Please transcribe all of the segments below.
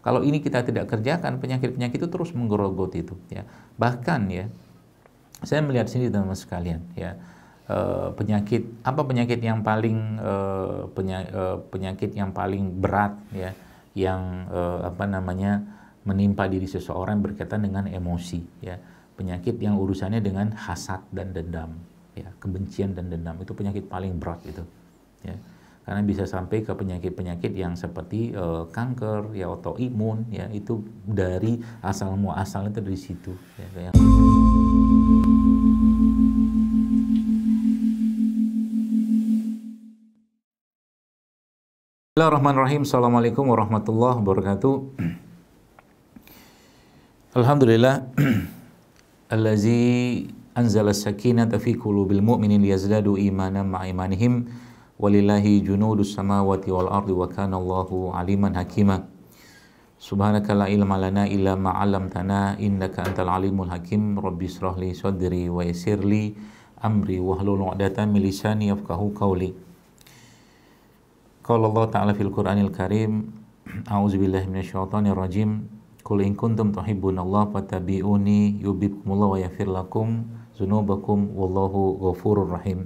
Kalau ini kita tidak kerjakan, penyakit-penyakit itu terus menggerogoti itu, ya. Bahkan ya, saya melihat sini teman-teman sekalian, ya, penyakit yang paling penyakit yang paling berat, ya, yang menimpa diri seseorang berkaitan dengan emosi, ya. Penyakit yang urusannya dengan hasad dan dendam, ya, kebencian dan dendam, itu penyakit paling berat itu, ya. Karena bisa sampai ke penyakit-penyakit yang seperti kanker, ya, autoimun, ya, itu dari asal muasalnya itu dari situ, ya. Bismillahirrahmanirrahim. Assalamualaikum warahmatullahi wabarakatuh. Alhamdulillah allazi anzala sakinata fi qulubil mu'minin liyazdadu imanan ma'a imanihim walillahi junudus samawati wal ardi wa kana Allahu aliman hakima. Subhanaka la ilma lana illa ma 'allamtana innaka antal alimul hakim. Rabbi shrah li sadri wa yassir li amri wahlul 'uqdatam min lisani yafqahu qawli. Qala Allah Ta'ala fil Qur'anil Karim, a'udzubillahi minasyaitonir rajim. Qul in kuntum tuhibbunallaha fattabi'uni yuhibbukumullahu wa yaghfir lakum dzunubakum wallahu ghafurur rahim.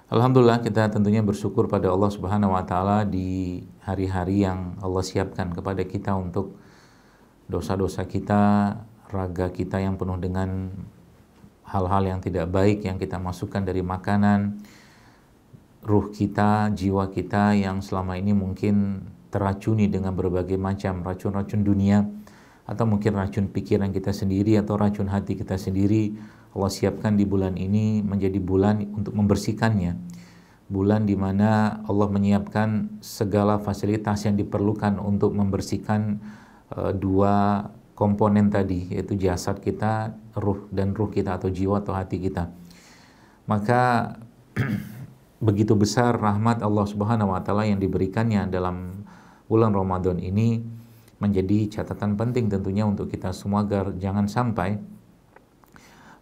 Alhamdulillah, kita tentunya bersyukur pada Allah Subhanahu wa taala di hari-hari yang Allah siapkan kepada kita untuk dosa-dosa kita, raga kita yang penuh dengan hal-hal yang tidak baik yang kita masukkan dari makanan, ruh kita, jiwa kita yang selama ini mungkin teracuni dengan berbagai macam racun-racun dunia, atau mungkin racun pikiran kita sendiri atau racun hati kita sendiri. Allah siapkan di bulan ini menjadi bulan untuk membersihkannya, bulan di mana Allah menyiapkan segala fasilitas yang diperlukan untuk membersihkan dua komponen tadi, yaitu jasad kita, ruh kita atau jiwa atau hati kita. Maka begitu besar rahmat Allah Subhanahu wa taala yang diberikannya dalam bulan Ramadan ini, menjadi catatan penting tentunya untuk kita semua agar jangan sampai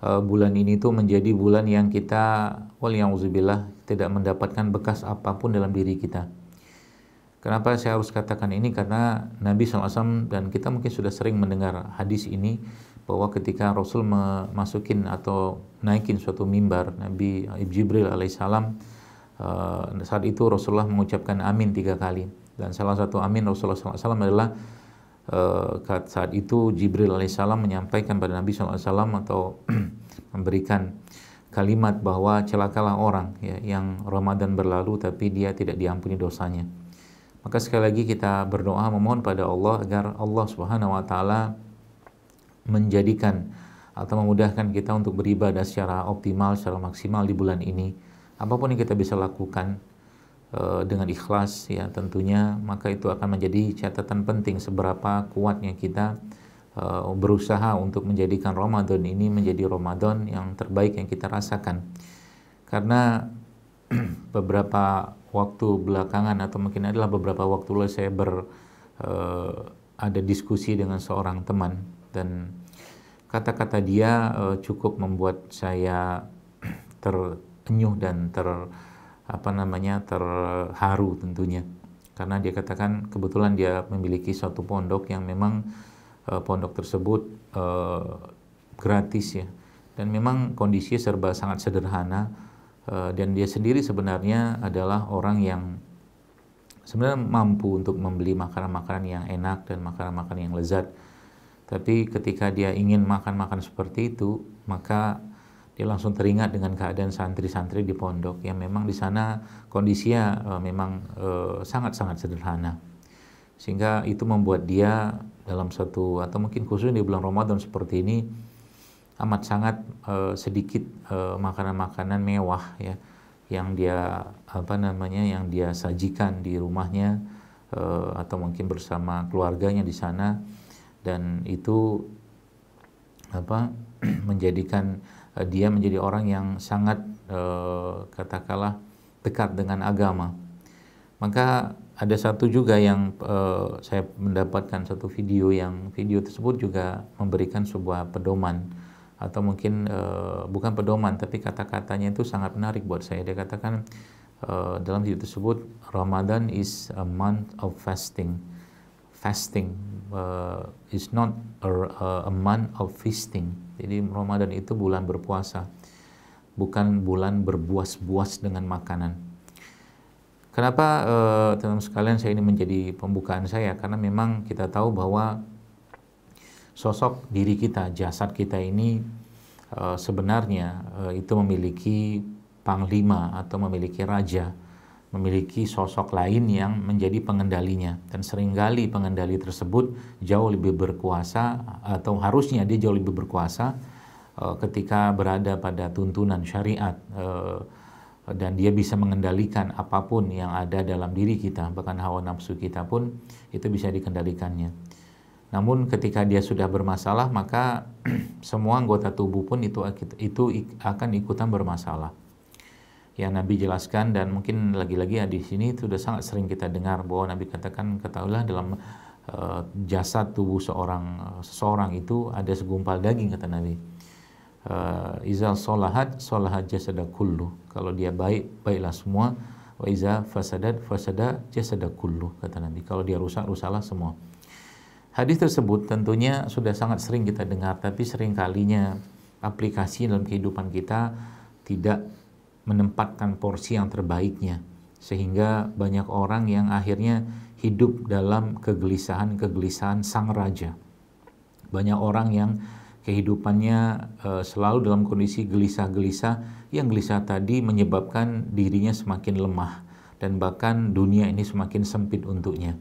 bulan ini tuh menjadi bulan yang kita waliyauzubillah tidak mendapatkan bekas apapun dalam diri kita. Kenapa saya harus katakan ini? Karena Nabi SAW dan kita mungkin sudah sering mendengar hadis ini, bahwa ketika Rasul memasukin atau naikin suatu mimbar, Nabi Jibril alaihissalam, saat itu Rasulullah mengucapkan amin 3 kali, dan salah satu amin Rasulullah SAW adalah saat itu Jibril alaihissalam menyampaikan pada Nabi SAW atau memberikan kalimat bahwa celakalah orang, ya, yang Ramadan berlalu tapi dia tidak diampuni dosanya. Maka sekali lagi kita berdoa memohon pada Allah agar Allah Subhanahu wa taala menjadikan atau memudahkan kita untuk beribadah secara optimal, secara maksimal di bulan ini. Apapun yang kita bisa lakukan dengan ikhlas, ya tentunya, maka itu akan menjadi catatan penting seberapa kuatnya kita berusaha untuk menjadikan Ramadan ini menjadi Ramadan yang terbaik yang kita rasakan. Karena beberapa waktu belakangan atau mungkin adalah beberapa waktu lalu saya ada diskusi dengan seorang teman, dan kata-kata dia cukup membuat saya terenyuh dan terharu tentunya. Karena dia katakan kebetulan dia memiliki suatu pondok yang memang pondok tersebut gratis, ya, dan memang kondisinya serba sangat sederhana, dan dia sendiri sebenarnya adalah orang yang sebenarnya mampu untuk membeli makanan-makanan yang enak dan makanan-makanan yang lezat. Tapi ketika dia ingin makan-makan seperti itu, maka dia langsung teringat dengan keadaan santri-santri di pondok yang memang di sana kondisinya memang sangat-sangat sederhana. Sehingga itu membuat dia dalam satu, atau mungkin khususnya di bulan Ramadan seperti ini, amat sangat sedikit makanan-makanan mewah, ya, yang dia yang dia sajikan di rumahnya atau mungkin bersama keluarganya di sana, dan itu menjadikan dia menjadi orang yang sangat katakanlah dekat dengan agama. Maka ada satu juga yang saya mendapatkan satu video, yang video tersebut juga memberikan sebuah pedoman, atau mungkin bukan pedoman tapi kata-katanya itu sangat menarik buat saya. Dia katakan dalam video tersebut, Ramadan is a month of fasting. fasting, is not a month of feasting. Jadi Ramadan itu bulan berpuasa, bukan bulan berbuas-buas dengan makanan. Kenapa teman-teman sekalian saya ini menjadi pembukaan saya? Karena memang kita tahu bahwa sosok diri kita, jasad kita ini sebenarnya itu memiliki panglima atau memiliki raja, memiliki sosok lain yang menjadi pengendalinya, dan seringkali pengendali tersebut jauh lebih berkuasa, atau harusnya dia jauh lebih berkuasa ketika berada pada tuntunan syariat, dan dia bisa mengendalikan apapun yang ada dalam diri kita, bahkan hawa nafsu kita pun itu bisa dikendalikannya. Namun ketika dia sudah bermasalah, maka semua anggota tubuh pun itu akan ikutan bermasalah. Yang Nabi jelaskan, dan mungkin lagi-lagi di sini sudah sangat sering kita dengar bahwa Nabi katakan, ketahuilah dalam jasad tubuh seseorang itu ada segumpal daging, kata Nabi. Iza solahat jasada kullu. Kalau dia baik, baiklah semua. Wa iza fasada jasada kullu, kata Nabi. Kalau dia rusak, rusaklah semua. Hadis tersebut tentunya sudah sangat sering kita dengar, tapi sering kalinya aplikasi dalam kehidupan kita tidak menempatkan porsi yang terbaiknya, sehingga banyak orang yang akhirnya hidup dalam kegelisahan sang raja. Banyak orang yang kehidupannya selalu dalam kondisi gelisah-gelisah, yang gelisah tadi menyebabkan dirinya semakin lemah, dan bahkan dunia ini semakin sempit untuknya.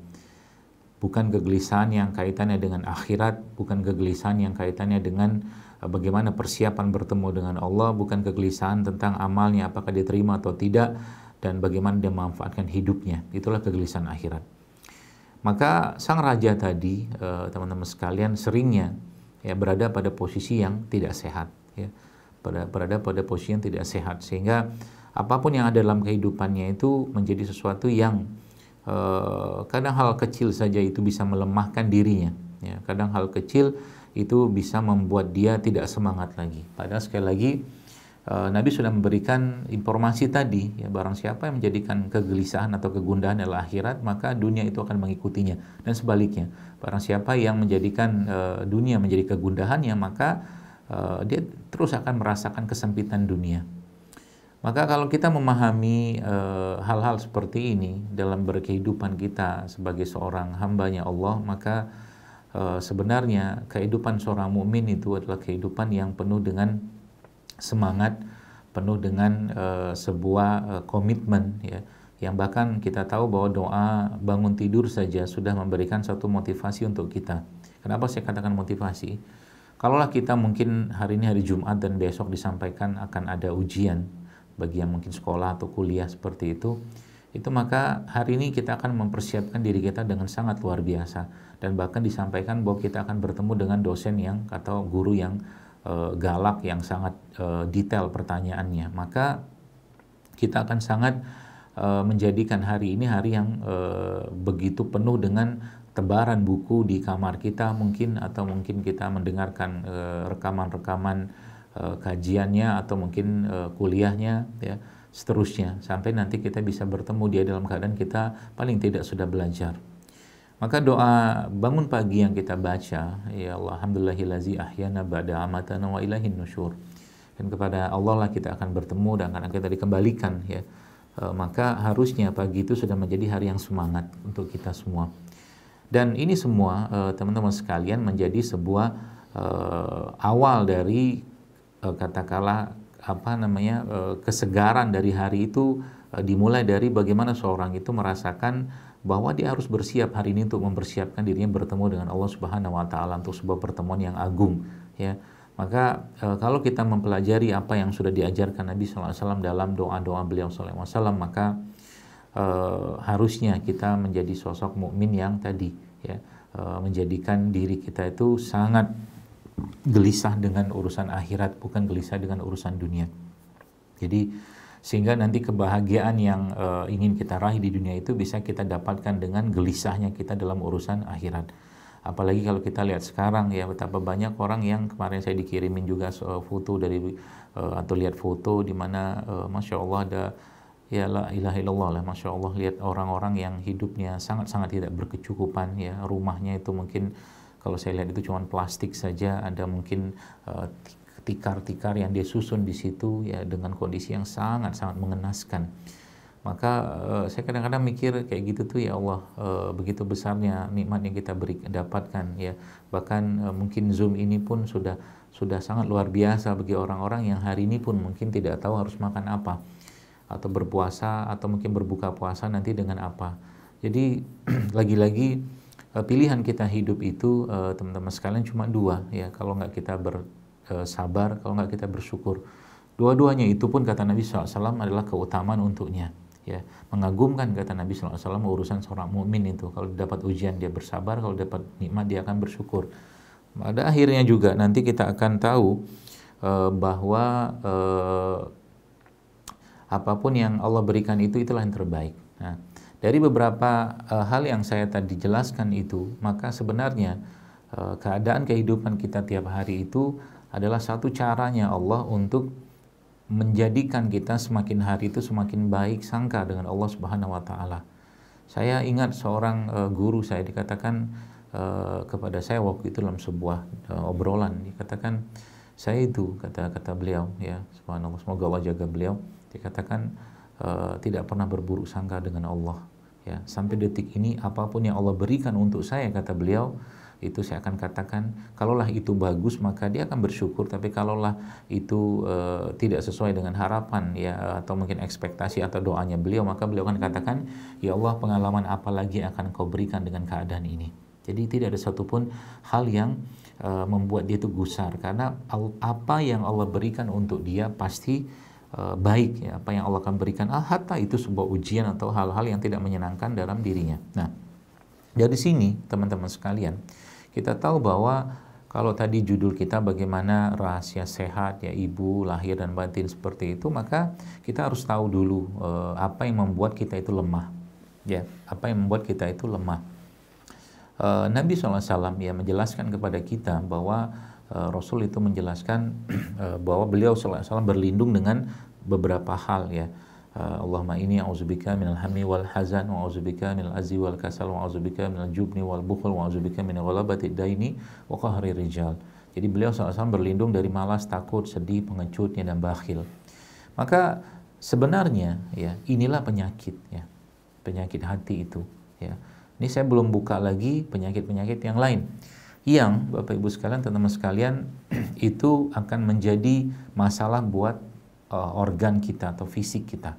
Bukan kegelisahan yang kaitannya dengan akhirat, bukan kegelisahan yang kaitannya dengan bagaimana persiapan bertemu dengan Allah, bukan kegelisahan tentang amalnya apakah diterima atau tidak, dan bagaimana dia memanfaatkan hidupnya. Itulah kegelisahan akhirat. Maka sang raja tadi, teman-teman sekalian, seringnya ya berada pada posisi yang tidak sehat, ya. Berada pada posisi yang tidak sehat, sehingga apapun yang ada dalam kehidupannya itu menjadi sesuatu yang kadang hal kecil saja itu bisa melemahkan dirinya, ya. Kadang hal kecil itu bisa membuat dia tidak semangat lagi. Padahal sekali lagi Nabi sudah memberikan informasi tadi, ya, barang siapa yang menjadikan kegelisahan atau kegundahan adalah akhirat, maka dunia itu akan mengikutinya. Dan sebaliknya, barang siapa yang menjadikan dunia menjadi kegundahannya, maka dia terus akan merasakan kesempitan dunia. Maka kalau kita memahami hal-hal seperti ini dalam berkehidupan kita sebagai seorang hambanya Allah, maka sebenarnya kehidupan seorang mukmin itu adalah kehidupan yang penuh dengan semangat, penuh dengan sebuah komitmen, ya, yang bahkan kita tahu bahwa doa bangun tidur saja sudah memberikan satu motivasi untuk kita. Kenapa saya katakan motivasi? Kalaulah kita mungkin hari ini hari Jumat dan besok disampaikan akan ada ujian bagi yang mungkin sekolah atau kuliah seperti itu maka hari ini kita akan mempersiapkan diri kita dengan sangat luar biasa, dan bahkan disampaikan bahwa kita akan bertemu dengan dosen yang atau guru yang galak, yang sangat detail pertanyaannya. Maka kita akan sangat menjadikan hari ini hari yang begitu penuh dengan tebaran buku di kamar kita mungkin, atau mungkin kita mendengarkan rekaman-rekaman kajiannya atau mungkin kuliahnya, ya, seterusnya, sampai nanti kita bisa bertemu dia dalam keadaan kita paling tidak sudah belajar. Maka doa bangun pagi yang kita baca, ya Allah, alhamdulillahillazi ahyana ba'da amatana wa ilaihin nusyur, dan kepada Allah lah kita akan bertemu dan akan kita dikembalikan, ya. Maka harusnya pagi itu sudah menjadi hari yang semangat untuk kita semua. Dan ini semua teman-teman sekalian menjadi sebuah awal dari katakanlah kesegaran dari hari itu, dimulai dari bagaimana seorang itu merasakan bahwa dia harus bersiap hari ini untuk mempersiapkan dirinya bertemu dengan Allah Subhanahu wa taala untuk sebuah pertemuan yang agung, ya. Maka kalau kita mempelajari apa yang sudah diajarkan Nabi SAW dalam doa-doa beliau SAW, maka harusnya kita menjadi sosok mukmin yang tadi, ya, menjadikan diri kita itu sangat gelisah dengan urusan akhirat, bukan gelisah dengan urusan dunia. Jadi sehingga nanti kebahagiaan yang ingin kita raih di dunia itu bisa kita dapatkan dengan gelisahnya kita dalam urusan akhirat. Apalagi kalau kita lihat sekarang, ya, betapa banyak orang yang kemarin saya dikirimin juga foto dari atau lihat foto di mana Masya Allah ada ya la ilaha illallah lah, masya Allah, lihat orang-orang yang hidupnya sangat-sangat tidak berkecukupan, ya rumahnya itu mungkin kalau saya lihat itu cuma plastik saja, ada mungkin tikar-tikar yang dia susun di situ ya dengan kondisi yang sangat-sangat mengenaskan. Maka saya kadang-kadang mikir kayak gitu tuh, ya Allah, begitu besarnya nikmat yang kita dapatkan ya. Bahkan mungkin Zoom ini pun sudah sangat luar biasa bagi orang-orang yang hari ini pun mungkin tidak tahu harus makan apa, atau berpuasa, atau mungkin berbuka puasa nanti dengan apa. Jadi lagi-lagi pilihan kita hidup itu teman-teman sekalian cuma dua ya, kalau nggak kita bersabar, kalau nggak kita bersyukur. Dua-duanya itu pun kata Nabi SAW adalah keutamaan untuknya. Ya, mengagumkan kata Nabi SAW urusan seorang mukmin itu, kalau dapat ujian dia bersabar, kalau dapat nikmat dia akan bersyukur. Pada akhirnya juga nanti kita akan tahu bahwa apapun yang Allah berikan itu itulah yang terbaik. Nah, dari beberapa hal yang saya tadi jelaskan itu, maka sebenarnya keadaan kehidupan kita tiap hari itu adalah satu caranya Allah untuk menjadikan kita semakin hari itu semakin baik sangka dengan Allah Subhanahu wa taala. Saya ingat seorang guru saya dikatakan kepada saya waktu itu dalam sebuah obrolan, dikatakan saya itu kata beliau ya, subhanallah, semoga Allah jaga beliau, dikatakan tidak pernah berburuk sangka dengan Allah ya, sampai detik ini apapun yang Allah berikan untuk saya, kata beliau, itu saya akan katakan kalaulah itu bagus maka dia akan bersyukur, tapi kalaulah itu tidak sesuai dengan harapan ya, atau mungkin ekspektasi atau doanya beliau, maka beliau akan katakan, ya Allah, pengalaman apa lagi akan kau berikan dengan keadaan ini. Jadi tidak ada satupun hal yang membuat dia itu gusar, karena apa yang Allah berikan untuk dia pasti baik ya, apa yang Allah akan berikan, hatta itu sebuah ujian atau hal-hal yang tidak menyenangkan dalam dirinya. Nah, dari sini teman-teman sekalian, kita tahu bahwa kalau tadi judul kita bagaimana rahasia sehat ya ibu lahir dan batin seperti itu, maka kita harus tahu dulu apa yang membuat kita itu lemah ya, apa yang membuat kita itu lemah. Nabi SAW ya menjelaskan kepada kita bahwa Rasul itu menjelaskan bahwa beliau SAW berlindung dengan beberapa hal ya. Allahumma inni a'udzubika minal hammi wal hazan wa a'udzubika minal azzi wal kasal wa a'udzubika minal jubni wal bukhl wa a'udzubika min ghalabati daini wa qahri rijal. Jadi beliau SAW berlindung dari malas, takut, sedih, pengecut dan bakhil. Maka sebenarnya ya inilah penyakit ya, penyakit hati itu ya. Ini saya belum buka lagi penyakit-penyakit yang lain yang Bapak Ibu sekalian, teman-teman sekalian, itu akan menjadi masalah buat organ kita atau fisik kita.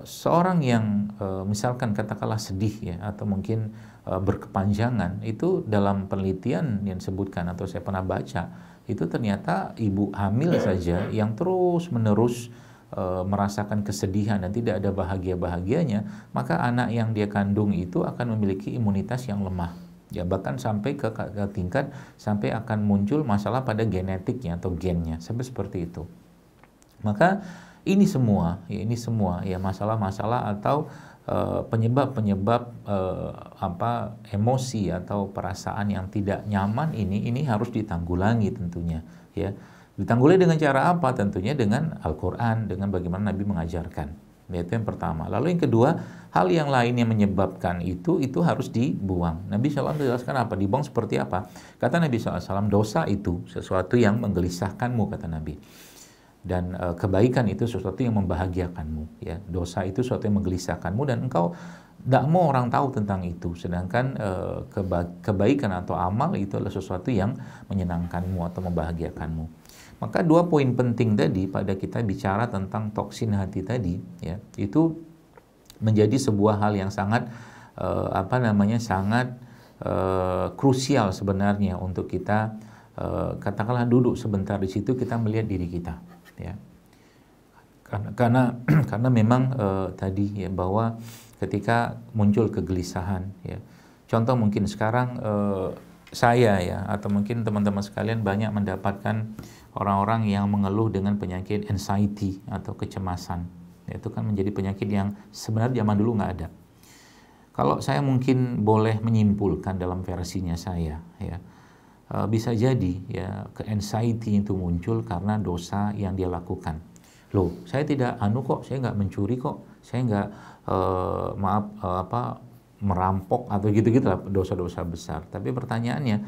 Seorang yang misalkan katakanlah sedih ya, atau mungkin berkepanjangan, itu dalam penelitian yang disebutkan atau saya pernah baca, itu ternyata ibu hamil saja yang terus menerus merasakan kesedihan dan tidak ada bahagia-bahagianya, maka anak yang dia kandung itu akan memiliki imunitas yang lemah ya, bahkan sampai ke tingkat sampai akan muncul masalah pada genetiknya atau gennya, sampai seperti itu. Maka ini semua ya masalah-masalah atau penyebab-penyebab emosi atau perasaan yang tidak nyaman ini harus ditanggulangi tentunya ya. Ditanggulangi dengan cara apa? Tentunya dengan Al-Quran, dengan bagaimana Nabi mengajarkan. Itu yang pertama. Lalu yang kedua, hal yang lain yang menyebabkan itu harus dibuang. Nabi SAW menjelaskan apa? Dibuang seperti apa? Kata Nabi SAW, dosa itu sesuatu yang menggelisahkanmu, kata Nabi. Dan kebaikan itu sesuatu yang membahagiakanmu. Ya. Dosa itu sesuatu yang menggelisahkanmu dan engkau tidak mau orang tahu tentang itu. Sedangkan kebaikan atau amal itu adalah sesuatu yang menyenangkanmu atau membahagiakanmu. Maka dua poin penting tadi pada kita bicara tentang toksin hati tadi, ya, itu menjadi sebuah hal yang sangat sangat krusial sebenarnya untuk kita katakanlah duduk sebentar di situ, kita melihat diri kita, ya. Karena memang tadi ya bahwa ketika muncul kegelisahan, ya, contoh mungkin sekarang saya ya atau mungkin teman-teman sekalian banyak mendapatkan orang-orang yang mengeluh dengan penyakit anxiety atau kecemasan. Itu kan menjadi penyakit yang sebenarnya zaman dulu nggak ada. Kalau saya mungkin boleh menyimpulkan dalam versinya saya, ya, bisa jadi ya anxiety itu muncul karena dosa yang dia lakukan. loh saya tidak kok, saya nggak mencuri kok, saya nggak merampok atau gitu-gitu lah, dosa-dosa besar. Tapi pertanyaannya,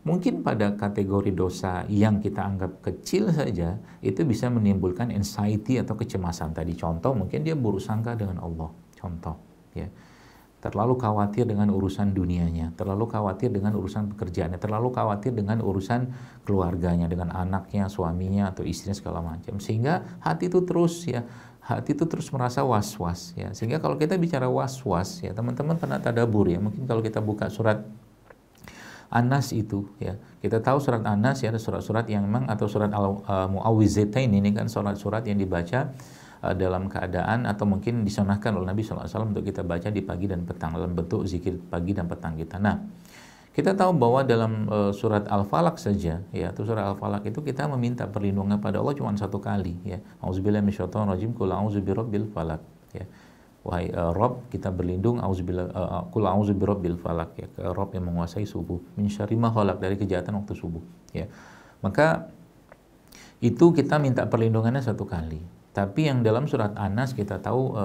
mungkin pada kategori dosa yang kita anggap kecil saja itu bisa menimbulkan anxiety atau kecemasan tadi. Contoh, mungkin dia buruk sangka dengan Allah, contoh ya. Terlalu khawatir dengan urusan dunianya, terlalu khawatir dengan urusan pekerjaannya, terlalu khawatir dengan urusan keluarganya, dengan anaknya, suaminya atau istrinya segala macam. Sehingga hati itu terus merasa was-was ya. Sehingga kalau kita bicara was-was ya, teman-teman pernah tadabbur ya. Mungkin kalau kita buka surat An-Nas itu ya. Kita tahu surat An-Nas ya, ada surat-surat yang memang, atau surat Al-Mu'awwizatain ini kan surat-surat yang dibaca dalam keadaan atau mungkin disunahkan oleh Nabi SAW untuk kita baca di pagi dan petang dalam bentuk zikir pagi dan petang kita. Nah, kita tahu bahwa dalam surat Al-Falaq saja ya, atau surat Al-Falaq itu kita meminta perlindungan pada Allah cuma satu kali ya. Auzubillahi minasyaitonirrajim, qul a'udzu birabbil falaq ya. Wahai Rabb, kita berlindung qul a'udzu birabbil falaq ya, ke Rabb yang menguasai subuh, min syarri ma khalaq, dari kejahatan waktu subuh ya. Maka itu kita minta perlindungannya satu kali. Tapi yang dalam surat An-Nas kita tahu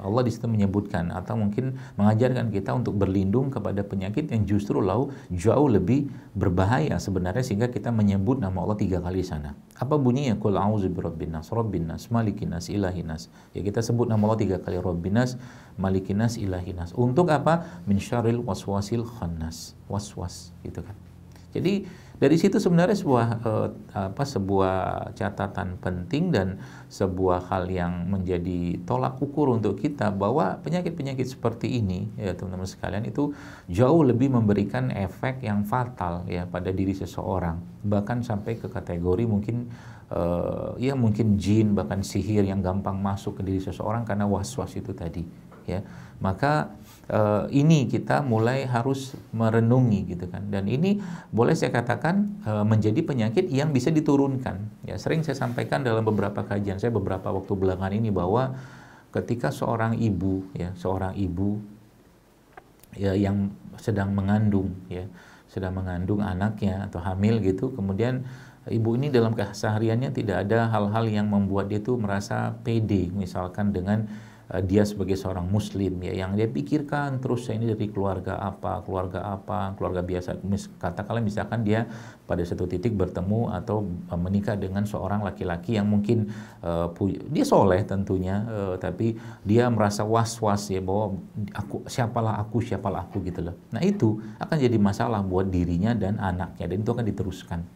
Allah di situ menyebutkan atau mungkin mengajarkan kita untuk berlindung kepada penyakit yang justru jauh lebih berbahaya sebenarnya, sehingga kita menyebut nama Allah 3 kali sana. Apa bunyinya? Qul a'udzu birabbin nas, rabbin nas, malikin nas, ilahin nas. Ya, kita sebut nama Allah 3 kali, rabbin nas, malikin nas, ilahin nas. Untuk apa? Min syarril waswasil khannas. Waswas gitu kan. Jadi dari situ sebenarnya sebuah catatan penting dan sebuah hal yang menjadi tolak ukur untuk kita, bahwa penyakit-penyakit seperti ini ya teman-teman sekalian itu jauh lebih memberikan efek yang fatal ya pada diri seseorang, bahkan sampai ke kategori mungkin mungkin jin, bahkan sihir yang gampang masuk ke diri seseorang karena was-was itu tadi ya. Maka ini kita mulai harus merenungi gitu kan, dan ini boleh saya katakan menjadi penyakit yang bisa diturunkan ya. Sering saya sampaikan dalam beberapa kajian saya beberapa waktu belakangan ini, bahwa ketika seorang ibu ya yang sedang mengandung anaknya atau hamil gitu, kemudian ibu ini dalam kesehariannya tidak ada hal-hal yang membuat dia tuh merasa pede, misalkan dengan dia sebagai seorang muslim ya, yang dia pikirkan terus, saya ini dari keluarga biasa. Katakanlah misalkan dia pada satu titik bertemu atau menikah dengan seorang laki-laki yang mungkin dia soleh tentunya, tapi dia merasa was-was ya, bahwa siapalah aku gitu loh. Nah, itu akan jadi masalah buat dirinya dan anaknya, dan itu akan diteruskan.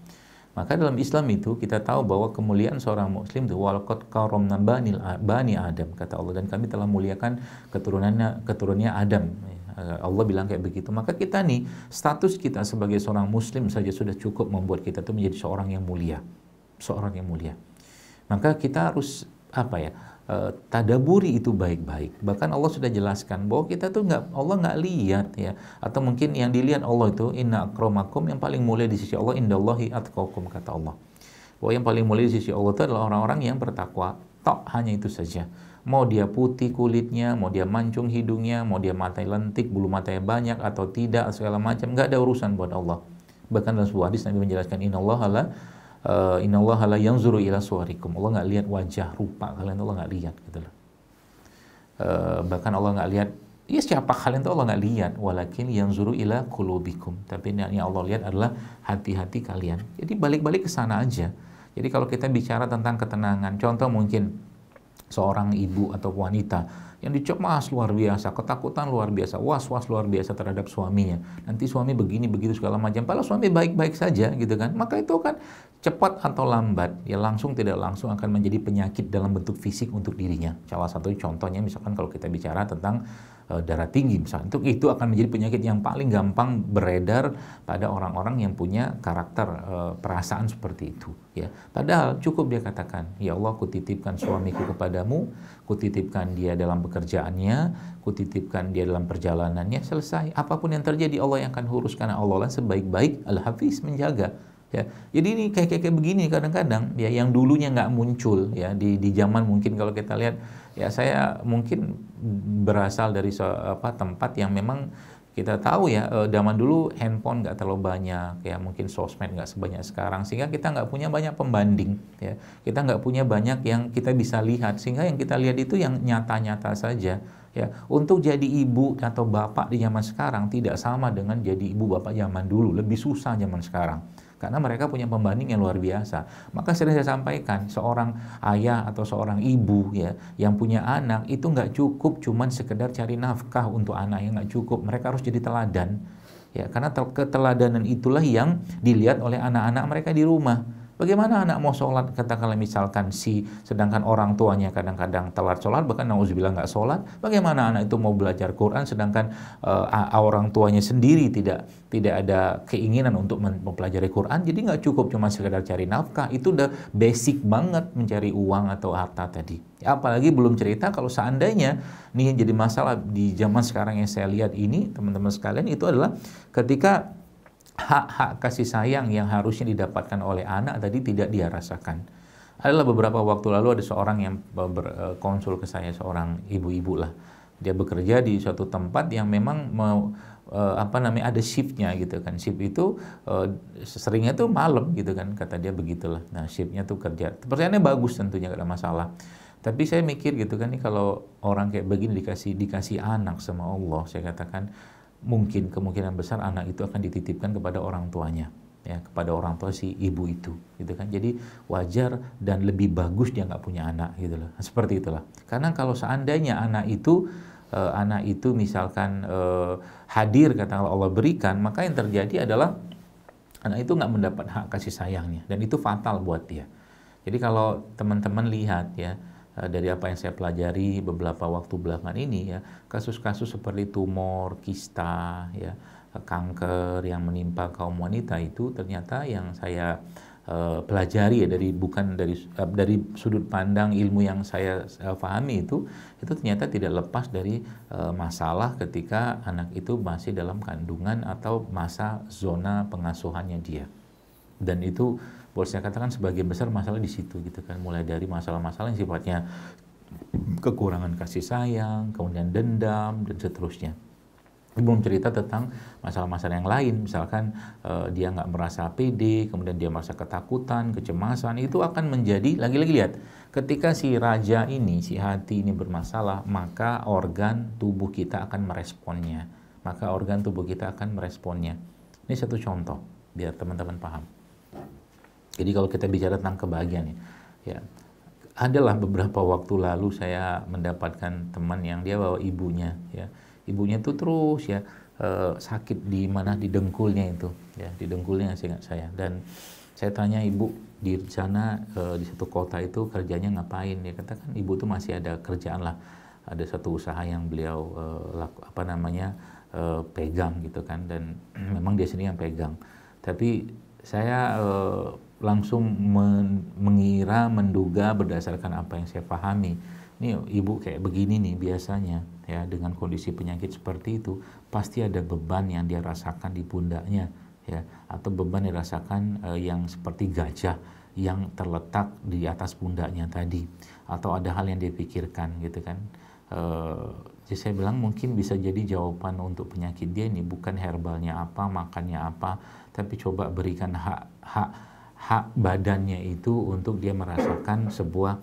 Maka dalam Islam itu kita tahu bahwa kemuliaan seorang muslim itu walaqad karamna bani Adam, kata Allah, dan kami telah muliakan keturunannya Adam. Allah bilang kayak begitu. Maka kita nih, status kita sebagai seorang muslim saja sudah cukup membuat kita tuh menjadi seorang yang mulia. Maka kita harus tadaburi itu baik-baik. Bahkan Allah sudah jelaskan bahwa kita tuh Allah nggak lihat ya, atau mungkin yang dilihat Allah itu inna akramakum, yang paling mulia di sisi Allah indallahi atqakum, kata Allah. Bahwa yang paling mulia di sisi Allah itu adalah orang-orang yang bertakwa. Tok, hanya itu saja. Mau dia putih kulitnya, mau dia mancung hidungnya, mau dia matanya lentik, bulu matanya banyak atau tidak, segala macam, nggak ada urusan buat Allah. Bahkan dalam sebuah hadis Nabi menjelaskan innallaha la yanzuru ila suwarikum. Allah nggak lihat wajah rupa kalian, Allah nggak lihat gitu loh. Bahkan Allah nggak lihat siapa kalian itu Allah nggak lihat, walakin yanzuru ila qulubikum. Tapi yang Allah lihat adalah hati-hati kalian. Jadi balik-balik ke sana aja. Jadi kalau kita bicara tentang ketenangan, contoh mungkin seorang ibu atau wanita yang dicemas luar biasa, ketakutan luar biasa, was-was luar biasa terhadap suaminya. Nanti suami begini, begitu segala macam. Padahal suami baik-baik saja gitu kan. Maka itu kan cepat atau lambat, ya langsung tidak langsung akan menjadi penyakit dalam bentuk fisik untuk dirinya. Salah satu contohnya misalkan kalau kita bicara tentang darah tinggi misalnya, itu akan menjadi penyakit yang paling gampang beredar pada orang-orang yang punya karakter perasaan seperti itu ya. Padahal cukup dia katakan, ya Allah, kutitipkan suamiku kepadamu, kutitipkan dia dalam pekerjaannya, kutitipkan dia dalam perjalanannya, selesai. Apapun yang terjadi Allah yang akan urus, karena Allah lah sebaik-baik Al-Hafiz, menjaga ya. Jadi ini kayak begini kadang-kadang ya, yang dulunya nggak muncul ya di zaman, mungkin kalau kita lihat ya, saya mungkin berasal dari tempat yang memang kita tahu ya, zaman dulu handphone nggak terlalu banyak, ya mungkin sosmed nggak sebanyak sekarang, sehingga kita nggak punya banyak pembanding, ya. Kita nggak punya banyak yang kita bisa lihat, sehingga yang kita lihat itu yang nyata-nyata saja. Ya, untuk jadi ibu atau bapak di zaman sekarang tidak sama dengan jadi ibu bapak zaman dulu, lebih susah zaman sekarang. Karena mereka punya pembanding yang luar biasa. Maka sering saya sampaikan, seorang ayah atau seorang ibu ya yang punya anak itu nggak cukup cuman sekedar cari nafkah untuk anaknya, nggak cukup. Mereka harus jadi teladan. Ya, karena keteladanan itulah yang dilihat oleh anak-anak mereka di rumah. Bagaimana anak mau sholat, katakanlah misalkan sedangkan orang tuanya kadang-kadang telat sholat, bahkan nauzubillah nggak sholat. Bagaimana anak itu mau belajar Quran, sedangkan orang tuanya sendiri tidak ada keinginan untuk mempelajari Quran, jadi nggak cukup cuma sekedar cari nafkah. Itu udah basic banget mencari uang atau harta tadi. Ya, apalagi belum cerita kalau seandainya nih yang jadi masalah di zaman sekarang yang saya lihat ini, teman-teman sekalian, itu adalah ketika hak-hak kasih sayang yang harusnya didapatkan oleh anak tadi tidak dia rasakan. Adalah beberapa waktu lalu ada seorang yang berkonsul ke saya, seorang ibu-ibu lah. Dia bekerja di suatu tempat yang memang ada shiftnya gitu kan. Shift itu seringnya tuh malam gitu kan, kata dia begitulah. Nah, shiftnya tuh kerja. Pekerjaannya bagus tentunya, gak ada masalah. Tapi saya mikir gitu kan, nih kalau orang kayak begini dikasih anak sama Allah, saya katakan mungkin kemungkinan besar anak itu akan dititipkan kepada orang tuanya, ya, kepada orang tua si ibu itu, gitu kan. Jadi wajar dan lebih bagus dia nggak punya anak, gitu loh. Seperti itulah. Karena kalau seandainya anak itu misalkan hadir, katakanlah Allah berikan, maka yang terjadi adalah anak itu nggak mendapat hak kasih sayangnya, dan itu fatal buat dia. Jadi kalau teman-teman lihat ya, dari apa yang saya pelajari beberapa waktu belakangan ini ya, kasus-kasus seperti tumor, kista, ya, kanker yang menimpa kaum wanita itu ternyata yang saya pelajari ya, bukan dari sudut pandang ilmu yang saya pahami itu ternyata tidak lepas dari masalah ketika anak itu masih dalam kandungan atau masa zona pengasuhannya dia. Dan itu boleh saya katakan sebagian besar masalah di situ gitu kan, mulai dari masalah-masalah yang sifatnya kekurangan kasih sayang, kemudian dendam dan seterusnya. Belum cerita tentang masalah-masalah yang lain, misalkan dia nggak merasa pede, kemudian dia merasa ketakutan, kecemasan, itu akan menjadi, lagi-lagi lihat, ketika si raja ini, si hati ini bermasalah, maka organ tubuh kita akan meresponnya. Ini satu contoh, biar teman-teman paham. Jadi kalau kita bicara tentang kebahagiaan ya, adalah beberapa waktu lalu saya mendapatkan teman yang dia bawa ibunya, ya. Ibunya itu terus ya sakit di dengkulnya itu, ya, di dengkulnya seingat saya. Dan saya tanya, ibu di sana di satu kota itu kerjanya ngapain? Dia katakan ibu itu masih ada kerjaan lah, ada satu usaha yang beliau pegang gitu kan, dan memang dia sendiri yang pegang. Tapi saya langsung menduga berdasarkan apa yang saya pahami. Ini ibu kayak begini nih biasanya, ya, dengan kondisi penyakit seperti itu pasti ada beban yang dia rasakan di pundaknya, ya, atau beban yang dirasakan yang seperti gajah yang terletak di atas pundaknya tadi, atau ada hal yang dia pikirkan gitu kan. Jadi saya bilang mungkin bisa jadi jawaban untuk penyakit dia ini bukan herbalnya apa, makannya apa, tapi coba berikan hak badannya itu untuk dia merasakan sebuah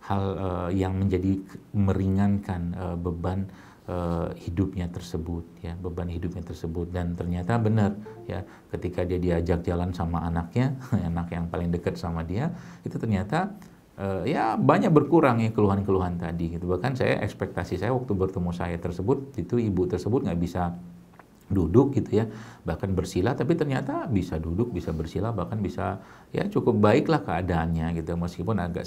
hal yang menjadi meringankan beban hidupnya tersebut, ya, beban hidupnya tersebut. Dan ternyata benar, ya, ketika dia diajak jalan sama anaknya, anak yang paling dekat sama dia, itu ternyata ya banyak berkurang ya keluhan-keluhan tadi gitu. Bahkan ekspektasi saya waktu bertemu saya tersebut, itu ibu tersebut nggak bisa duduk gitu ya, bahkan bersila, tapi ternyata bisa duduk, bisa bersila, bahkan bisa ya cukup baiklah keadaannya gitu, meskipun agak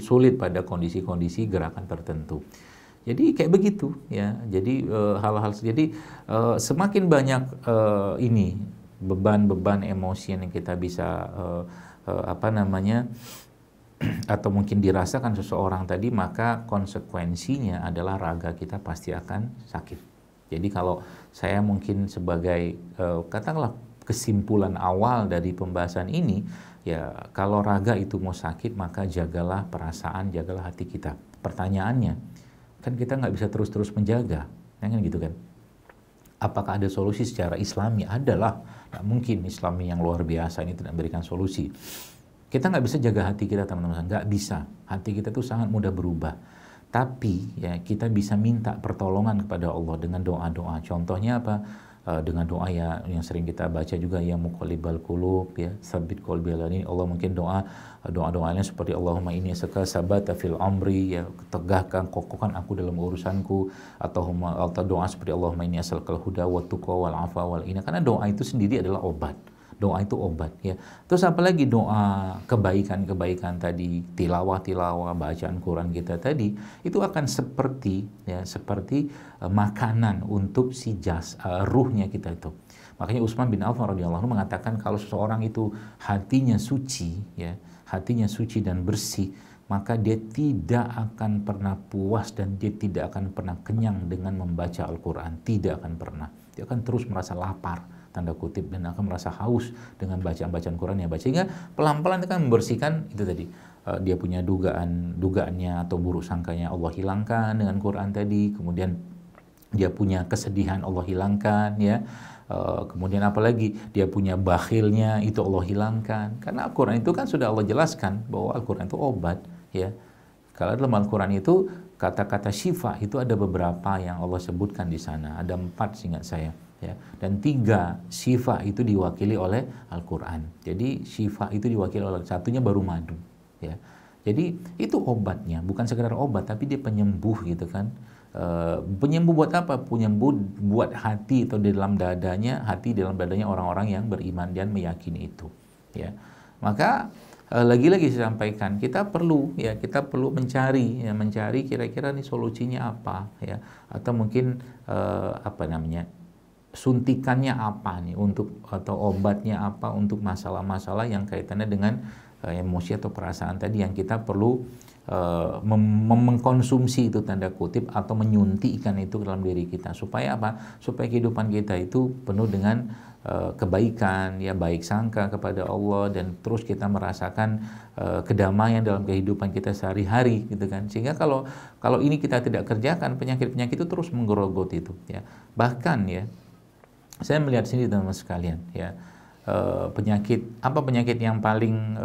sulit pada kondisi-kondisi gerakan tertentu. Jadi kayak begitu ya. Jadi semakin banyak ini beban-beban emosi yang kita bisa atau mungkin dirasakan seseorang tadi, maka konsekuensinya adalah raga kita pasti akan sakit. Jadi kalau saya mungkin sebagai katakanlah kesimpulan awal dari pembahasan ini, ya, kalau raga itu mau sakit maka jagalah perasaan, jagalah hati kita. Pertanyaannya, kan kita nggak bisa terus-terus menjaga, kan gitu kan? Apakah ada solusi secara Islami? Adalah. Nggak mungkin Islami yang luar biasa ini tidak memberikan solusi. Kita nggak bisa jaga hati kita, teman-teman. Nggak bisa. Hati kita tuh sangat mudah berubah. Tapi ya kita bisa minta pertolongan kepada Allah dengan doa-doa. Contohnya apa? Dengan doa ya yang sering kita baca juga, ya muqallibal qulub, ya tsabbit qalbi ala dini. Allah mungkin doa-doanya seperti Allahumma inni as'aluka sabata fil amri, ya tegakkan, kokohkan aku dalam urusanku, atau doa seperti Allahumma inni as'alukal huda wat tuqa wal afa wal ghina. Karena doa itu sendiri adalah obat. Doa itu obat, ya. Terus apalagi doa kebaikan-kebaikan tadi, tilawah-tilawah, bacaan Quran kita tadi, itu akan seperti makanan untuk si ruhnya kita itu. Makanya Utsman bin Affan radhiyallahu anhu mengatakan kalau seseorang itu hatinya suci, ya, hatinya suci dan bersih, maka dia tidak akan pernah puas dan dia tidak akan pernah kenyang dengan membaca Al-Quran. Tidak akan pernah. Dia akan terus merasa lapar, tanda kutip, dan akan merasa haus dengan bacaan-bacaan Quran yang baca. Sehingga pelan-pelan itu kan membersihkan itu tadi. Dia punya dugaannya atau buruk sangkanya Allah hilangkan dengan Quran tadi. Kemudian dia punya kesedihan Allah hilangkan, ya. Kemudian apalagi dia punya bakhilnya itu Allah hilangkan. Karena Al-Quran itu kan sudah Allah jelaskan bahwa Al-Quran itu obat, ya. Kalau dalam Al-Quran itu kata-kata syifa itu ada beberapa yang Allah sebutkan di sana. Ada 4 seingat saya, ya. Dan 3 syifa itu diwakili oleh Al-Quran. Jadi syifa itu diwakili oleh, satunya baru madu, ya. Jadi itu obatnya, bukan sekedar obat tapi dia penyembuh gitu kan. Penyembuh buat apa? Penyembuh buat hati atau di dalam dadanya, hati dalam dadanya orang-orang yang beriman dan meyakini itu, ya. Maka lagi-lagi saya sampaikan, kita perlu mencari kira-kira nih solusinya apa, ya, atau mungkin suntikannya apa nih untuk, atau obatnya apa untuk masalah-masalah yang kaitannya dengan emosi atau perasaan tadi yang kita perlu mengkonsumsi itu tanda kutip atau menyuntikkan itu ke dalam diri kita, supaya apa? Supaya kehidupan kita itu penuh dengan kebaikan, ya, baik sangka kepada Allah, dan terus kita merasakan kedamaian dalam kehidupan kita sehari-hari gitu kan. Sehingga kalau ini kita tidak kerjakan, penyakit-penyakit itu terus menggerogoti itu, ya. Bahkan ya saya melihat sini teman-teman sekalian, ya, penyakit yang paling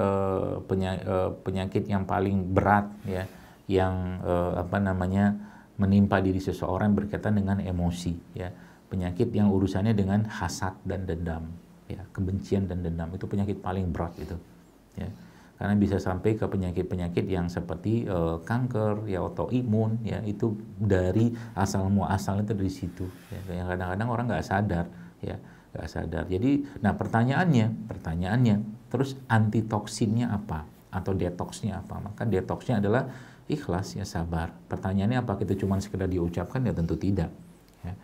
penyakit yang paling berat, ya, yang menimpa diri seseorang berkaitan dengan emosi, ya. Penyakit yang urusannya dengan hasad dan dendam, ya, kebencian dan dendam, itu penyakit paling berat itu, ya. Karena bisa sampai ke penyakit-penyakit yang seperti kanker, ya, autoimun, ya, itu dari asal muasalnya itu dari situ, ya. Yang kadang-kadang orang nggak sadar, ya, nggak sadar. Jadi, nah pertanyaannya, terus antitoksinnya apa atau detoksnya apa? Maka detoksnya adalah ikhlas, ya, sabar. Pertanyaannya apa? Kita cuma sekedar diucapkan? Ya tentu tidak, ya.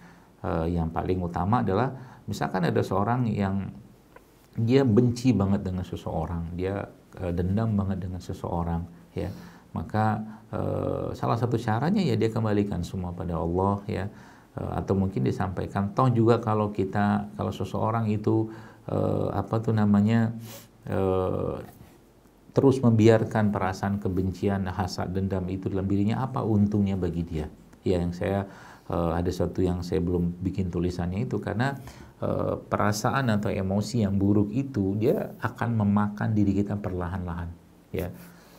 Yang paling utama adalah misalkan ada seorang yang dia benci banget dengan seseorang, dia dendam banget dengan seseorang, ya, maka salah satu caranya ya dia kembalikan semua pada Allah, ya. Atau mungkin disampaikan, toh juga kalau seseorang itu terus membiarkan perasaan kebencian, hasad, dendam itu dalam dirinya, apa untungnya bagi dia? Ya, yang saya ada satu yang saya belum bikin tulisannya itu, karena perasaan atau emosi yang buruk itu dia akan memakan diri kita perlahan-lahan, ya,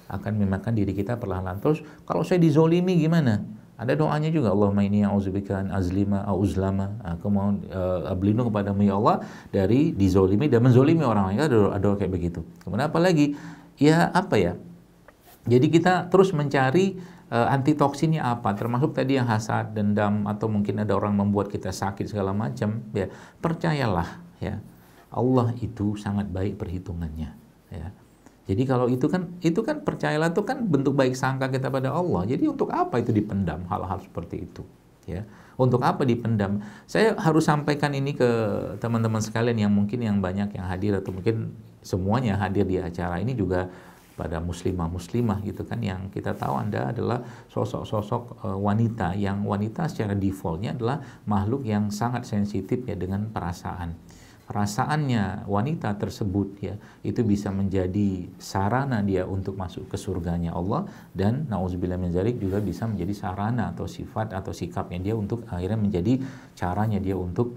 akan memakan diri kita perlahan-lahan. Terus kalau saya dizolimi gimana? Ada doanya juga, Allahumma inni a'udzubika an azlima au uzlama. Aku mau berlindung kepadamu ya Allah dari dizolimi dan menzolimi orang lain. Ada kayak begitu. Kemudian apa lagi? Ya apa ya? Jadi kita terus mencari antitoksinnya apa, termasuk tadi yang hasad, dendam, atau mungkin ada orang membuat kita sakit segala macam, ya. Percayalah, ya, Allah itu sangat baik perhitungannya, ya. Jadi kalau itu kan percayalah, itu kan bentuk baik sangka kita pada Allah. Jadi untuk apa itu dipendam hal-hal seperti itu, ya? Untuk apa dipendam? Saya harus sampaikan ini ke teman-teman sekalian yang mungkin yang banyak yang hadir, atau mungkin semuanya hadir di acara ini juga pada muslimah gitu kan, yang kita tahu Anda adalah sosok-sosok wanita, yang wanita secara defaultnya adalah makhluk yang sangat sensitif, ya, dengan perasaan. perasaannya wanita tersebut ya itu bisa menjadi sarana dia untuk masuk ke surganya Allah, dan nauzubillah min dzalik juga bisa menjadi sarana atau sifat atau sikapnya dia untuk akhirnya menjadi caranya dia untuk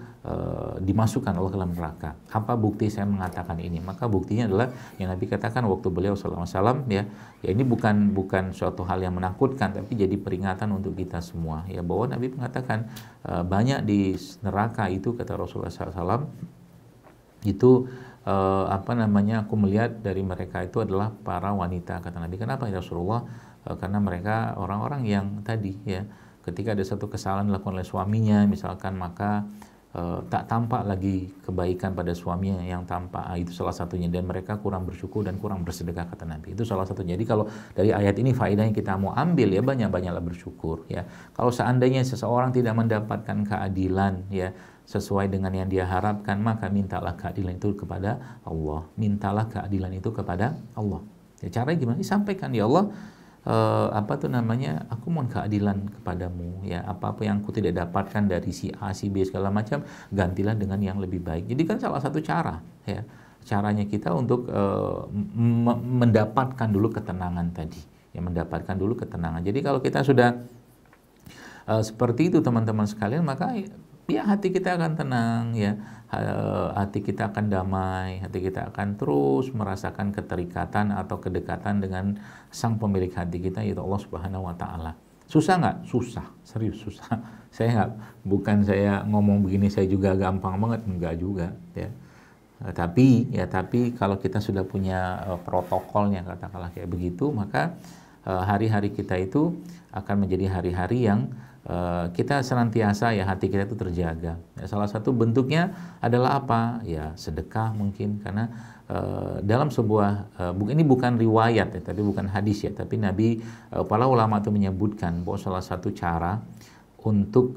dimasukkan Allah ke dalam neraka. Apa bukti saya mengatakan ini? Maka buktinya adalah yang Nabi katakan waktu beliau sallallahu alaihi wasallam ya ini bukan suatu hal yang menakutkan, tapi jadi peringatan untuk kita semua ya, bahwa Nabi mengatakan banyak di neraka itu, kata Rasulullah SAW itu aku melihat dari mereka itu adalah para wanita, kata Nabi. Kenapa ya Rasulullah? Karena mereka orang-orang yang tadi ya, ketika ada satu kesalahan dilakukan oleh suaminya misalkan, maka tak tampak lagi kebaikan pada suaminya, yang tampak itu salah satunya, dan mereka kurang bersyukur dan kurang bersedekah, kata Nabi. Itu salah satunya. Jadi kalau dari ayat ini faedahnya kita mau ambil ya, banyak-banyaklah bersyukur ya. Kalau seandainya seseorang tidak mendapatkan keadilan ya sesuai dengan yang dia harapkan, maka mintalah keadilan itu kepada Allah. Mintalah keadilan itu kepada Allah. Ya, caranya gimana? Disampaikan, ya Allah, aku mohon keadilan kepadamu ya, apa yang aku tidak dapatkan dari si A, si B segala macam, gantilah dengan yang lebih baik. Jadi kan salah satu cara ya, caranya kita untuk mendapatkan dulu ketenangan tadi ya, mendapatkan dulu ketenangan. Jadi kalau kita sudah seperti itu teman-teman sekalian, maka ya hati kita akan tenang ya, hati kita akan damai, hati kita akan terus merasakan keterikatan atau kedekatan dengan sang pemilik hati kita, yaitu Allah Subhanahu wa Ta'ala. Susah nggak? Susah, serius susah. Bukan saya ngomong begini saya juga gampang banget, enggak juga ya. Tapi kalau kita sudah punya protokolnya, katakanlah kayak begitu, maka hari-hari kita itu akan menjadi hari-hari yang kita senantiasa ya hati kita itu terjaga. Ya, salah satu bentuknya adalah apa? Ya sedekah mungkin, karena dalam sebuah ini bukan riwayat ya, tapi bukan hadis ya, tapi Nabi, para ulama itu menyebutkan bahwa salah satu cara untuk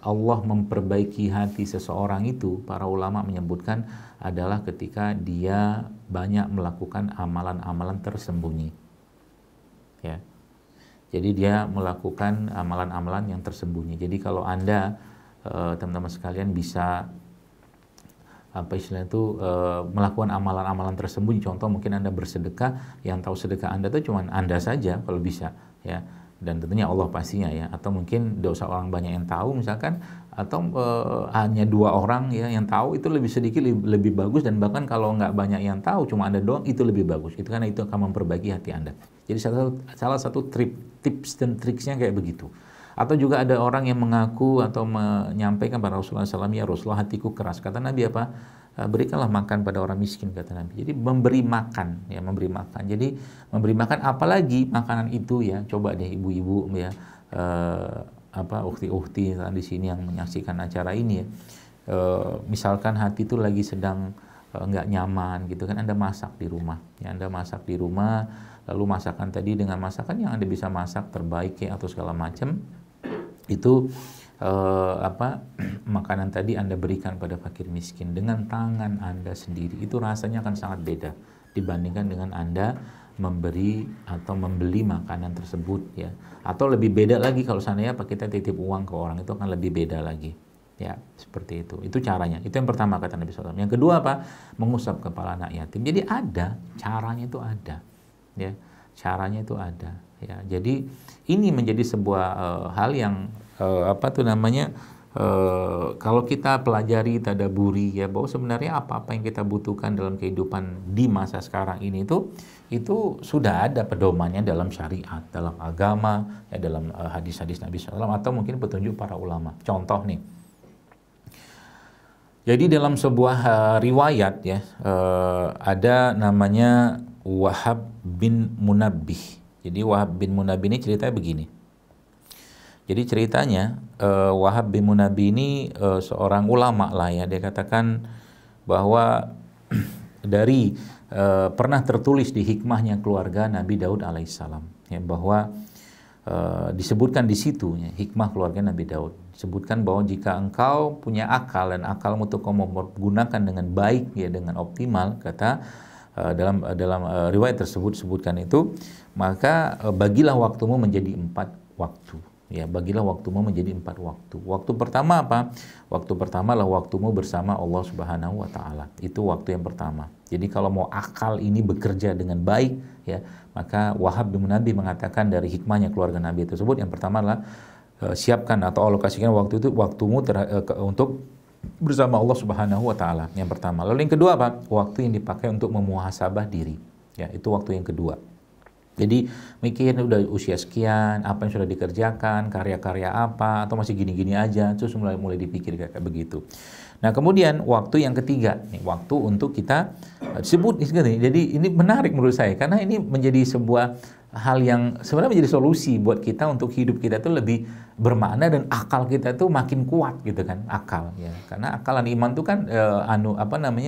Allah memperbaiki hati seseorang itu, para ulama menyebutkan adalah ketika dia banyak melakukan amalan-amalan tersembunyi. Ya. Jadi dia melakukan amalan-amalan yang tersembunyi. Jadi kalau Anda teman-teman sekalian bisa melakukan amalan-amalan tersembunyi, contoh mungkin Anda bersedekah, yang tahu sedekah Anda itu cuma Anda saja kalau bisa ya, dan tentunya Allah pastinya ya, atau mungkin tidak usah orang banyak yang tahu misalkan, atau hanya 2 orang ya yang tahu, itu lebih sedikit lebih bagus, dan bahkan kalau nggak banyak yang tahu cuma Anda doang, itu lebih bagus, itu karena itu akan memperbaiki hati Anda. Jadi salah satu tips dan triksnya kayak begitu. Atau juga ada orang yang mengaku atau menyampaikan pada Rasulullah SAW, ya Rasulullah hatiku keras, kata Nabi apa? Berikanlah makan pada orang miskin, kata Nabi. Jadi memberi makan ya, memberi makan. Jadi memberi makan, apalagi makanan itu ya, coba deh ibu-ibu ya, ukhti-ukhti di sini yang menyaksikan acara ini ya, misalkan hati itu lagi sedang nggak nyaman gitu kan, Anda masak di rumah ya, Anda masak di rumah, lalu masakan tadi dengan masakan yang Anda bisa masak terbaik ya, atau segala macam itu makanan tadi Anda berikan pada fakir miskin dengan tangan Anda sendiri, itu rasanya akan sangat beda dibandingkan dengan Anda memberi atau membeli makanan tersebut ya. Atau lebih beda lagi kalau seandainya kita titip uang ke orang, itu akan lebih beda lagi ya, seperti itu. Itu caranya. Itu yang pertama kata Nabi SAW. Yang kedua apa? Mengusap kepala anak yatim. Jadi ada caranya, itu ada ya, caranya itu ada ya. Jadi ini menjadi sebuah hal yang kalau kita pelajari, tadaburi ya, bahwa sebenarnya apa-apa yang kita butuhkan dalam kehidupan di masa sekarang ini itu sudah ada pedomannya dalam syariat, dalam agama ya, dalam hadis-hadis Nabi SAW, atau mungkin petunjuk para ulama. Contoh nih, jadi dalam sebuah riwayat ya, ada namanya Wahab bin Munabbih. Jadi Wahab bin Munabbih ini ceritanya begini. Jadi ceritanya Wahab bin Munabbih ini seorang ulama lah ya. Dia katakan bahwa dari pernah tertulis di hikmahnya keluarga Nabi Daud alaihissalam ya, bahwa disebutkan di situ ya, hikmah keluarga Nabi Daud. Disebutkan bahwa jika engkau punya akal dan akalmu untuk kau menggunakan dengan baik ya, dengan optimal, kata dalam riwayat tersebut sebutkan itu, maka bagilah waktumu menjadi 4 waktu Ya, bagilah waktumu menjadi 4 waktu. Waktu pertama apa? Waktu pertama lah waktumu bersama Allah Subhanahu wa taala. Itu waktu yang pertama. Jadi kalau mau akal ini bekerja dengan baik ya, maka Wahab bin Munabbih mengatakan dari hikmahnya keluarga Nabi tersebut, yang pertama adalah siapkan atau alokasikan waktu itu waktumu untuk bersama Allah Subhanahu wa taala. Yang pertama. Lalu yang kedua apa? Waktu yang dipakai untuk memuhasabah diri. Ya, itu waktu yang kedua. Jadi mikir udah usia sekian, apa yang sudah dikerjakan, karya-karya apa, atau masih gini-gini aja, terus mulai dipikir kayak begitu. Nah kemudian waktu yang ketiga, nih, waktu untuk kita sebut, jadi ini menarik menurut saya, karena ini menjadi sebuah hal yang sebenarnya menjadi solusi buat kita untuk hidup kita itu lebih bermakna dan akal kita itu makin kuat gitu kan, akal ya, karena akal dan iman itu kan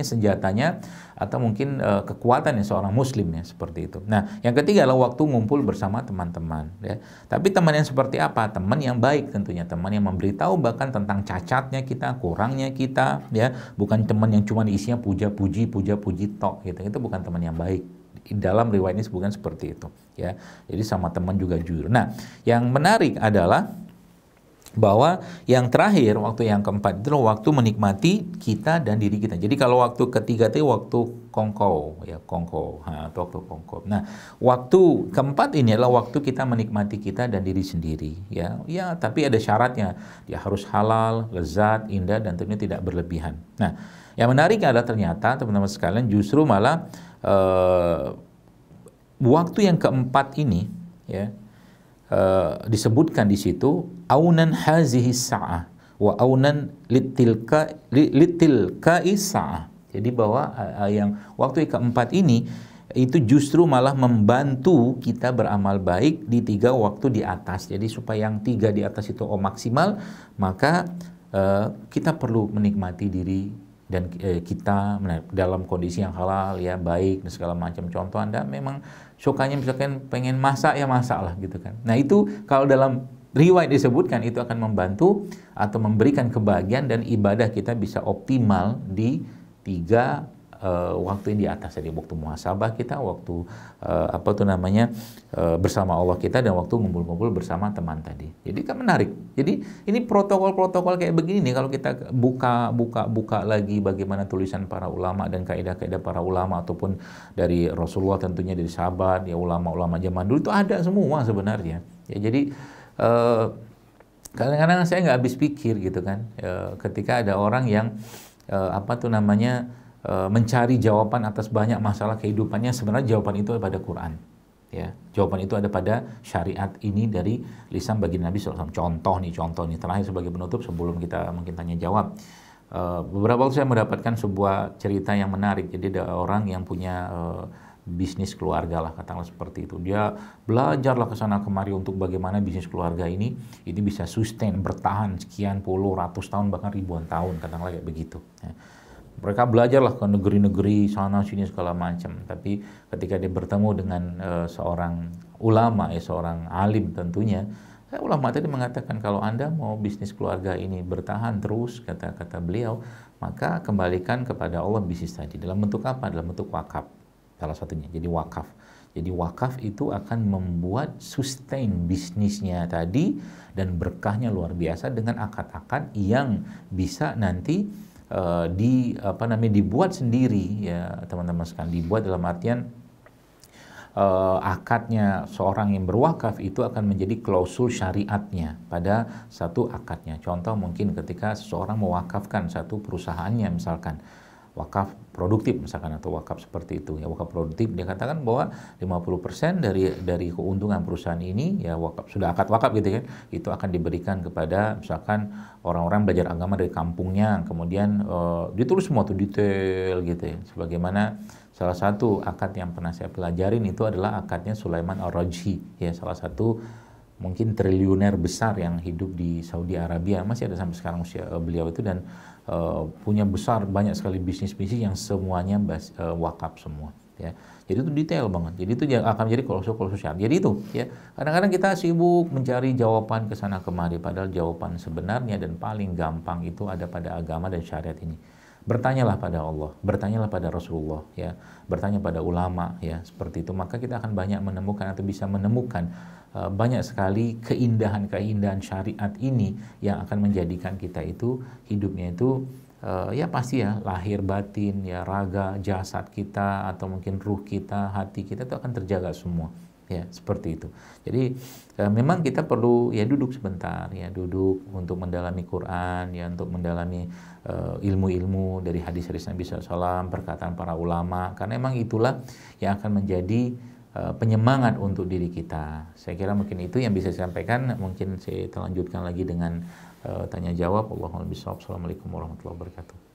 senjatanya atau mungkin kekuatan ya seorang muslim ya, seperti itu. Nah yang ketiga adalah waktu ngumpul bersama teman-teman ya, tapi teman yang seperti apa? Teman yang baik tentunya, teman yang memberitahu bahkan tentang cacatnya kita, kurangnya kita ya, bukan teman yang cuma isinya puja-puji tok gitu, itu bukan teman yang baik. Dalam riwayat ini sebutkan seperti itu ya. Jadi sama teman juga jujur. Nah, yang menarik adalah bahwa yang terakhir, waktu yang keempat itu waktu menikmati kita dan diri kita. Jadi kalau waktu ketiga itu waktu kongkow ya, atau waktu kongkow. Nah, waktu keempat ini adalah waktu kita menikmati kita dan diri sendiri ya. Ya, tapi ada syaratnya. Dia harus halal, lezat, indah, dan tentunya tidak berlebihan. Nah, yang menarik adalah ternyata teman-teman sekalian justru malah waktu yang keempat ini ya, disebutkan di situ aunan hazihi sa'ah wa aunan litilka sa'ah. Jadi bahwa yang waktu yang keempat ini itu justru malah membantu kita beramal baik di 3 waktu di atas. Jadi supaya yang 3 di atas itu maksimal, maka kita perlu menikmati diri dan kita dalam kondisi yang halal ya, baik dan segala macam. Contoh, Anda memang sukanya misalkan pengen masak ya, masak lah gitu kan. Nah itu kalau dalam riwayat disebutkan itu akan membantu atau memberikan kebahagiaan dan ibadah kita bisa optimal di 3 waktu yang di atas. Jadi waktu muhasabah kita, waktu bersama Allah kita, dan waktu ngumpul-ngumpul bersama teman tadi. Jadi kan menarik. Jadi ini protokol-protokol kayak begini nih, kalau kita buka lagi bagaimana tulisan para ulama dan kaidah-kaidah para ulama ataupun dari Rasulullah, tentunya dari sahabat ya, ulama-ulama zaman dulu itu ada semua sebenarnya. Ya, jadi kadang-kadang saya nggak habis pikir gitu kan, ketika ada orang yang mencari jawaban atas banyak masalah kehidupannya, sebenarnya jawaban itu ada pada Quran. Ya, jawaban itu ada pada syariat ini dari lisan baginda Nabi SAW. Contoh nih terakhir sebagai penutup sebelum kita mungkin tanya jawab. Beberapa waktu saya mendapatkan sebuah cerita yang menarik. Jadi ada orang yang punya bisnis keluarga lah, katakanlah seperti itu. Dia belajarlah ke sana kemari untuk bagaimana bisnis keluarga ini bisa sustain, bertahan sekian puluh ratus tahun bahkan ribuan tahun, katakanlah kayak begitu. Ya. Mereka belajarlah ke negeri-negeri sana sini segala macam. Tapi ketika dia bertemu dengan seorang ulama, seorang alim tentunya, ulama tadi mengatakan kalau Anda mau bisnis keluarga ini bertahan terus, kata beliau, maka kembalikan kepada Allah bisnis tadi. Dalam bentuk apa? Dalam bentuk wakaf. Salah satunya. Jadi wakaf. Jadi wakaf itu akan membuat sustain bisnisnya tadi dan berkahnya luar biasa dengan akad-akad yang bisa nanti dibuat sendiri ya teman-teman sekalian. Dibuat dalam artian akadnya seorang yang berwakaf itu akan menjadi klausul syariatnya pada satu akadnya. Contoh mungkin ketika seseorang mewakafkan satu perusahaannya, misalkan wakaf produktif misalkan, atau wakaf seperti itu ya, wakaf produktif, dia katakan bahwa 50% dari keuntungan perusahaan ini ya wakaf, sudah akad wakaf gitu kan, itu akan diberikan kepada misalkan orang-orang belajar agama dari kampungnya, kemudian ditulis semua tuh detail gitu ya, sebagaimana salah satu akad yang pernah saya pelajarin itu adalah akadnya Sulaiman Ar-Rajhi ya, salah satu mungkin triliuner besar yang hidup di Saudi Arabia, masih ada sampai sekarang usia beliau itu, dan punya banyak sekali bisnis-bisnis yang semuanya wakaf semua ya. Jadi itu detail banget. Jadi itu akan menjadi klausul syariat. Jadi itu ya, kadang-kadang kita sibuk mencari jawaban ke sana kemari, padahal jawaban sebenarnya dan paling gampang itu ada pada agama dan syariat ini. Bertanyalah pada Allah, bertanyalah pada Rasulullah ya, bertanya pada ulama ya, seperti itu, maka kita akan banyak menemukan atau bisa menemukan banyak sekali keindahan-keindahan syariat ini yang akan menjadikan kita itu hidupnya itu ya pasti ya lahir batin, ya raga, jasad kita atau mungkin ruh kita, hati kita itu akan terjaga semua. Ya, seperti itu. Jadi memang kita perlu ya duduk sebentar, ya duduk untuk mendalami Quran, ya untuk mendalami ilmu-ilmu dari hadis-hadis Nabi SAW, perkataan para ulama, karena memang itulah yang akan menjadi penyemangat untuk diri kita. Saya kira mungkin itu yang bisa saya sampaikan. Mungkin saya lanjutkan lagi dengan tanya jawab. Allahumma bishawab. Assalamualaikum warahmatullahi wabarakatuh.